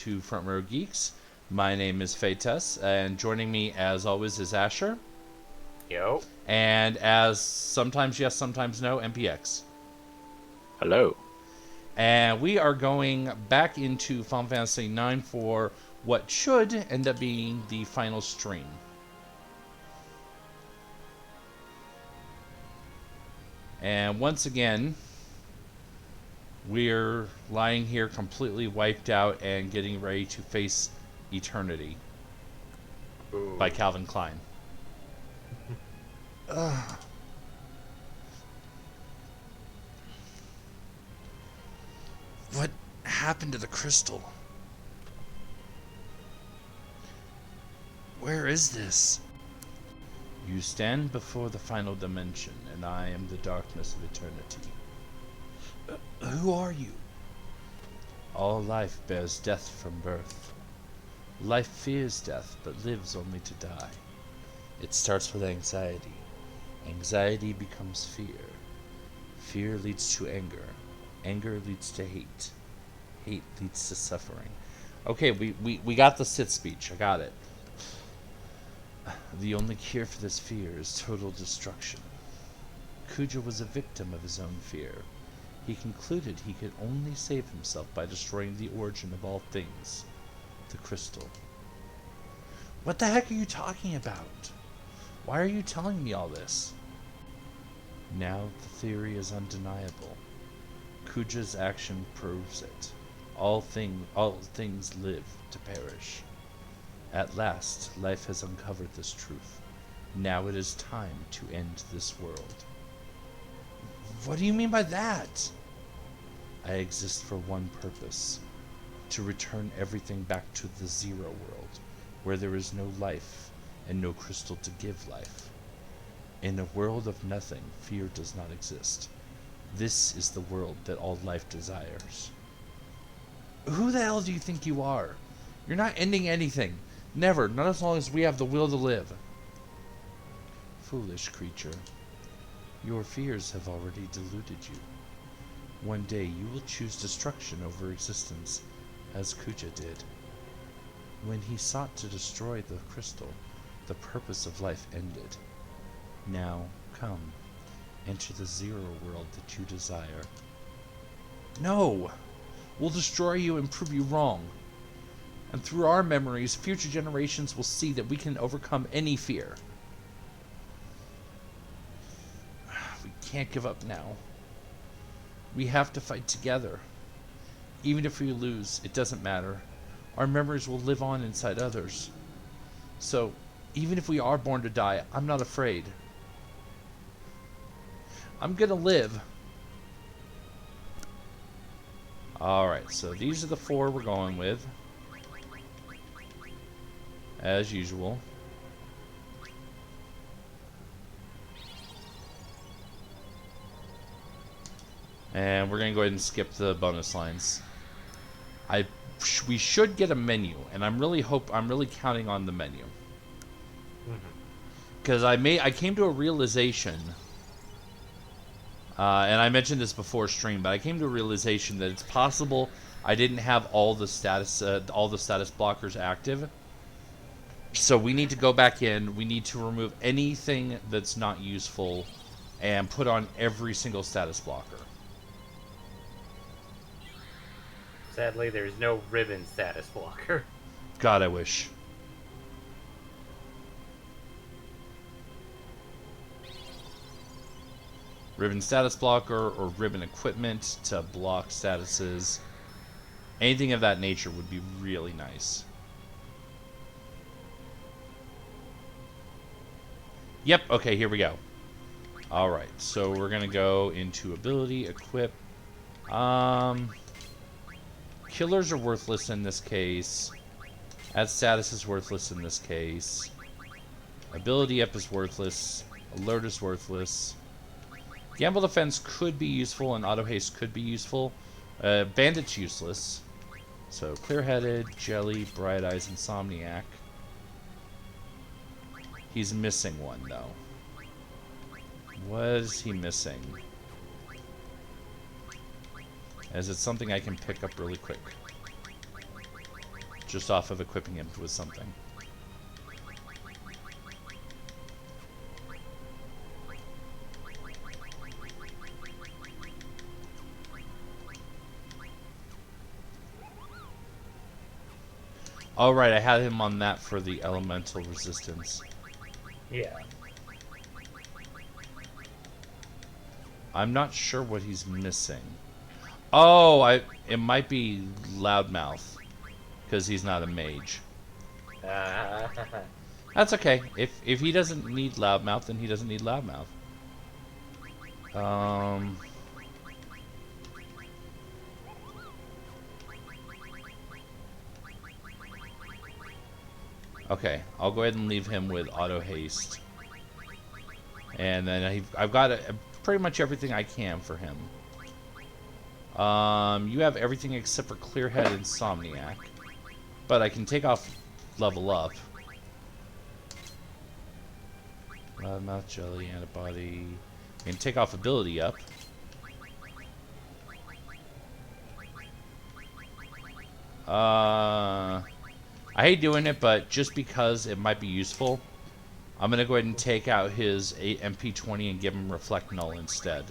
to Front Row Geeks. My name is Fatus, and joining me, as always, is Asher. Yo. And as sometimes yes, sometimes no, MPX. Hello. And we are going back into Final Fantasy IX for what should end up being the final stream. And once again, we're lying here completely wiped out and getting ready to face eternity. Ooh. By Calvin Klein. What happened to the crystal? Where is this? You stand before the final dimension, and I am the darkness of eternity. Who are you? All life bears death from birth. Life fears death, but lives only to die. It starts with anxiety. Anxiety becomes fear. Fear leads to anger. Anger leads to hate. Hate leads to suffering. Okay, we got the Sith speech. I got it. The only cure for this fear is total destruction. Kuja was a victim of his own fear. He concluded he could only save himself by destroying the origin of all things, the crystal. What the heck are you talking about? Why are you telling me all this? Now the theory is undeniable. Kuja's action proves it. All things live to perish. At last, life has uncovered this truth. Now it is time to end this world. What do you mean by that? I exist for one purpose. To return everything back to the Zero World, where there is no life and no crystal to give life. In a world of nothing, fear does not exist. This is the world that all life desires. Who the hell do you think you are? You're not ending anything. Never, not as long as we have the will to live. Foolish creature. Your fears have already deluded you. One day you will choose destruction over existence, as Kuja did. When he sought to destroy the crystal, the purpose of life ended. Now, come, enter the Zero World that you desire. No! We'll destroy you and prove you wrong. And through our memories, future generations will see that we can overcome any fear. We can't give up now. We have to fight together. Even if we lose, it doesn't matter. Our memories will live on inside others. So, even if we are born to die, I'm not afraid. I'm gonna live. Alright, so these are the four we're going with. As usual. And we're going to go ahead and skip the bonus lines. We should get a menu, and I'm really counting on the menu. Because I came to a realization, and I mentioned this before stream, but I came to a realization that it's possible I didn't have all the status blockers active. So we need to go back in. We need to remove anything that's not useful, and put on every single status blocker. Sadly, there's no ribbon status blocker. God, I wish. Ribbon status blocker or ribbon equipment to block statuses. Anything of that nature would be really nice. Yep, okay, here we go. Alright, so we're gonna go into ability, equip. Killers are worthless in this case. Add status is worthless in this case. Ability up is worthless. Alert is worthless. Gamble defense could be useful and auto haste could be useful. Bandit's useless. So clear-headed, jelly, bright eyes, insomniac. He's missing one though. What is he missing? As it's something I can pick up really quick. just off of equipping him with something. Oh, right, I had him on that for the elemental resistance. Yeah. I'm not sure what he's missing. Oh, it might be Loudmouth, because he's not a mage. That's okay. If he doesn't need Loudmouth, then he doesn't need Loudmouth. Okay, I'll go ahead and leave him with auto haste. And then I've got pretty much everything I can for him. You have everything except for Clearhead and Insomniac. But I can take off level up. Loudmouth, Jelly, Antibody. I can take off ability up. I hate doing it, but just because it might be useful, I'm going to go ahead and take out his MP20 and give him Reflect Null instead.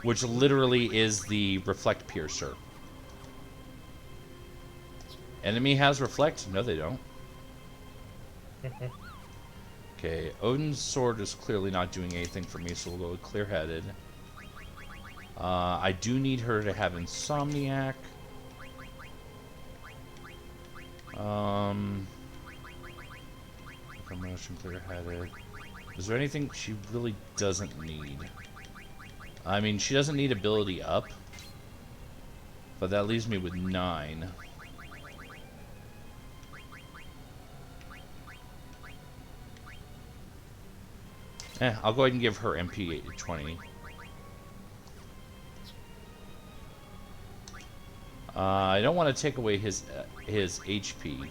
Which literally is the Reflect Piercer. Enemy has Reflect? No, they don't. Okay, Odin's Sword is clearly not doing anything for me, so we'll go with Clear-Headed. I do need her to have Insomniac. Promotion, Clear-Headed. Is there anything she really doesn't need? I mean, she doesn't need ability up. But that leaves me with 9. I'll go ahead and give her MP 20. I don't want to take away his HP.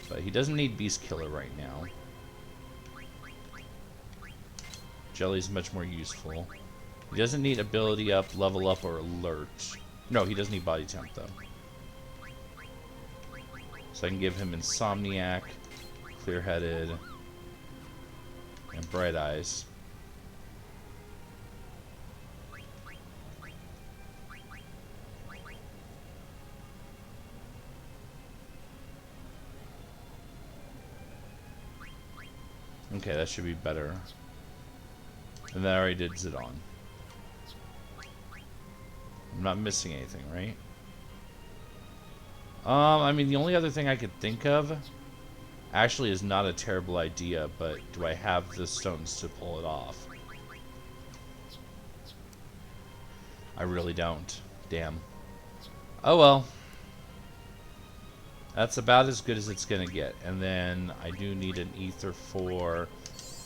But he doesn't need Beast Killer right now. Jelly's much more useful. He doesn't need ability up, level up, or alert. No, he doesn't need body temp, though. So I can give him Insomniac, Clear-Headed, and Bright Eyes. Okay, that should be better. And then I already did Zidon. I'm not missing anything, right? I mean, the only other thing I could think of actually is not a terrible idea, but do I have the stones to pull it off? I really don't. Damn. Oh well. That's about as good as it's gonna get. And then I do need an ether for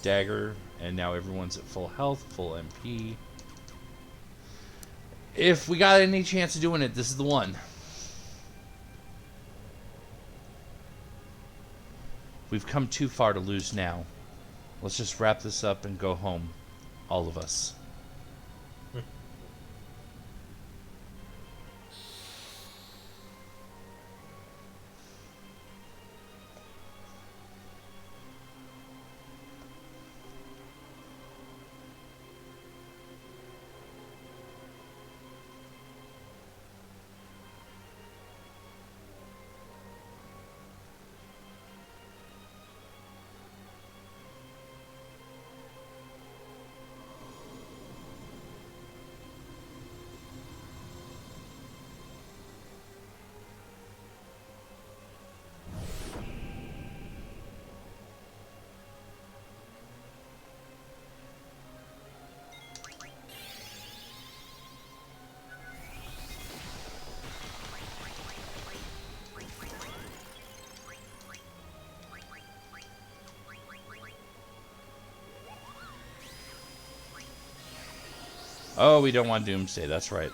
Dagger, and now everyone's at full health, full MP. If we got any chance of doing it, this is the one. We've come too far to lose now. Let's just wrap this up and go home. All of us. Oh, we don't want Doomsday, that's right.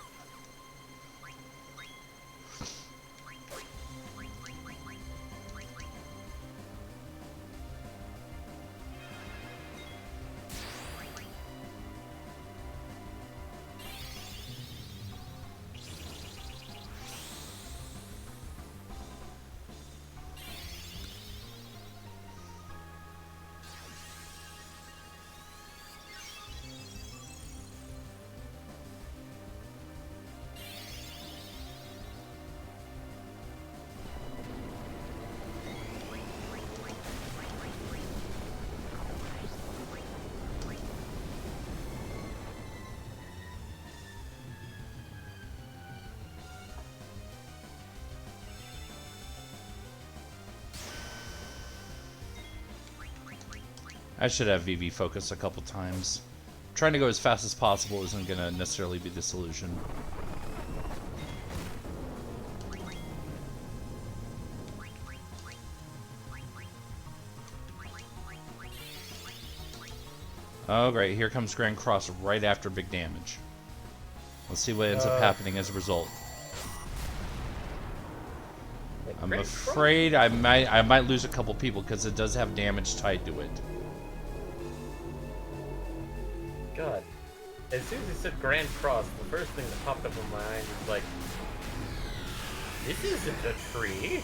I should have VV focus a couple times. Trying to go as fast as possible isn't going to necessarily be the solution. Oh, great. Here comes Grand Cross right after big damage. Let's see what ends up happening as a result. I'm afraid I might lose a couple people because it does have damage tied to it. God. As soon as he said Grand Cross, the first thing that popped up in my mind was like, this isn't a tree.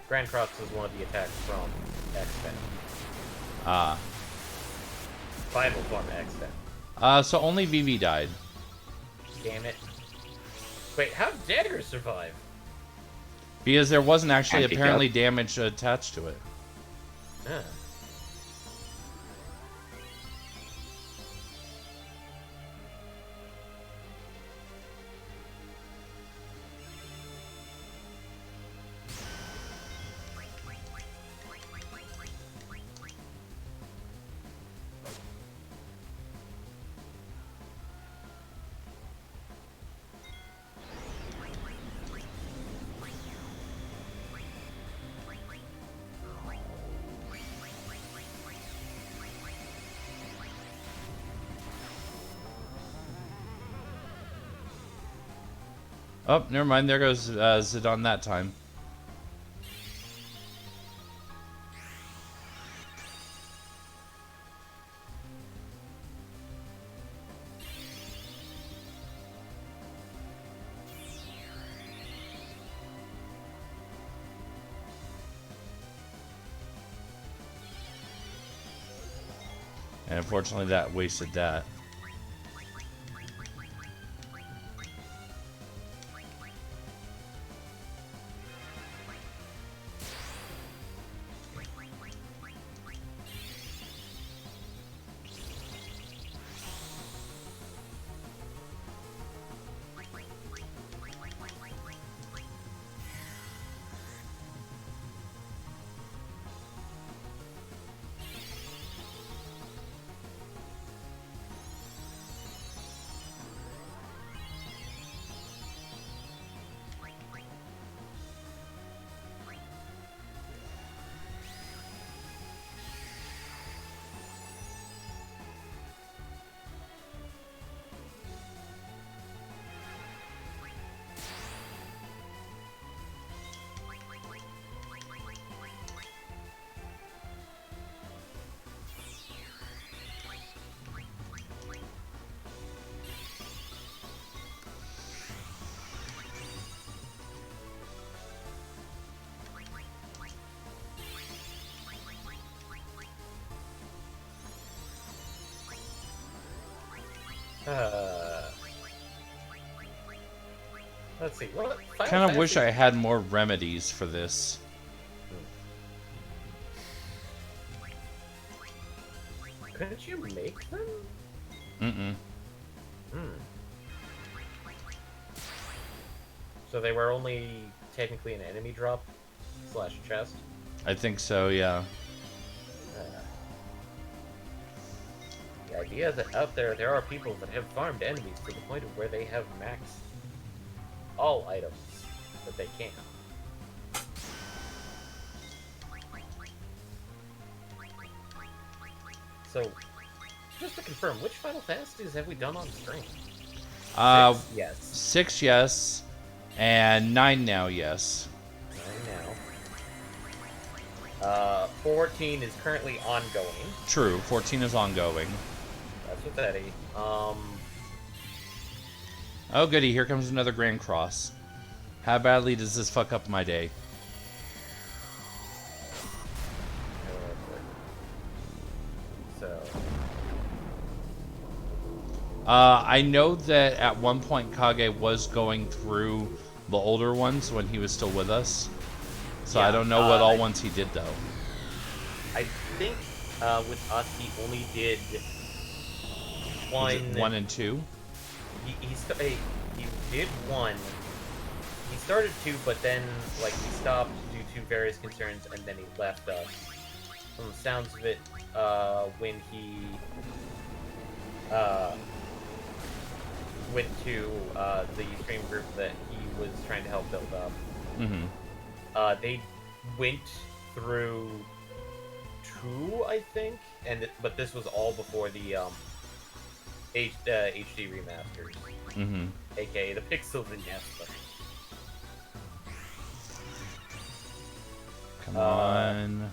Grand Cross is one of the attacks from X-Men. Ah. Final form X-Men. So only VV died. Damn it. Wait, how did Dagger survive? Because there wasn't actually Anti-cut. apparently damage attached to it. Huh. Oh, never mind. There goes Zidane that time. And unfortunately that wasted that. Let's see. What? Kind of wish I had more remedies for this. Couldn't you make them? Mm-mm. So they were only technically an enemy drop / chest? I think so, yeah. The idea that out there are people that have farmed enemies to the point of where they have maxed all items that they can. So, just to confirm, which Final Fantasies have we done on stream? 6, yes. 6, yes. And 9 now, yes. 9 now. 14 is currently ongoing. True, 14 is ongoing. That's with Eddie. Oh goody, here comes another Grand Cross. How badly does this fuck up my day? So... I know that at one point Kage was going through the older ones when he was still with us. So Yeah, I don't know what all ones he did though. I think with us he only did Was it 1... 1 and 2? He did 1 he started to, but then like he stopped due to various concerns, and then he left us. From the sounds of it, when he went to the stream group that he was trying to help build up. They went through 2, I think, but this was all before the HD remasters, aka the pixels and Nestle. Come on.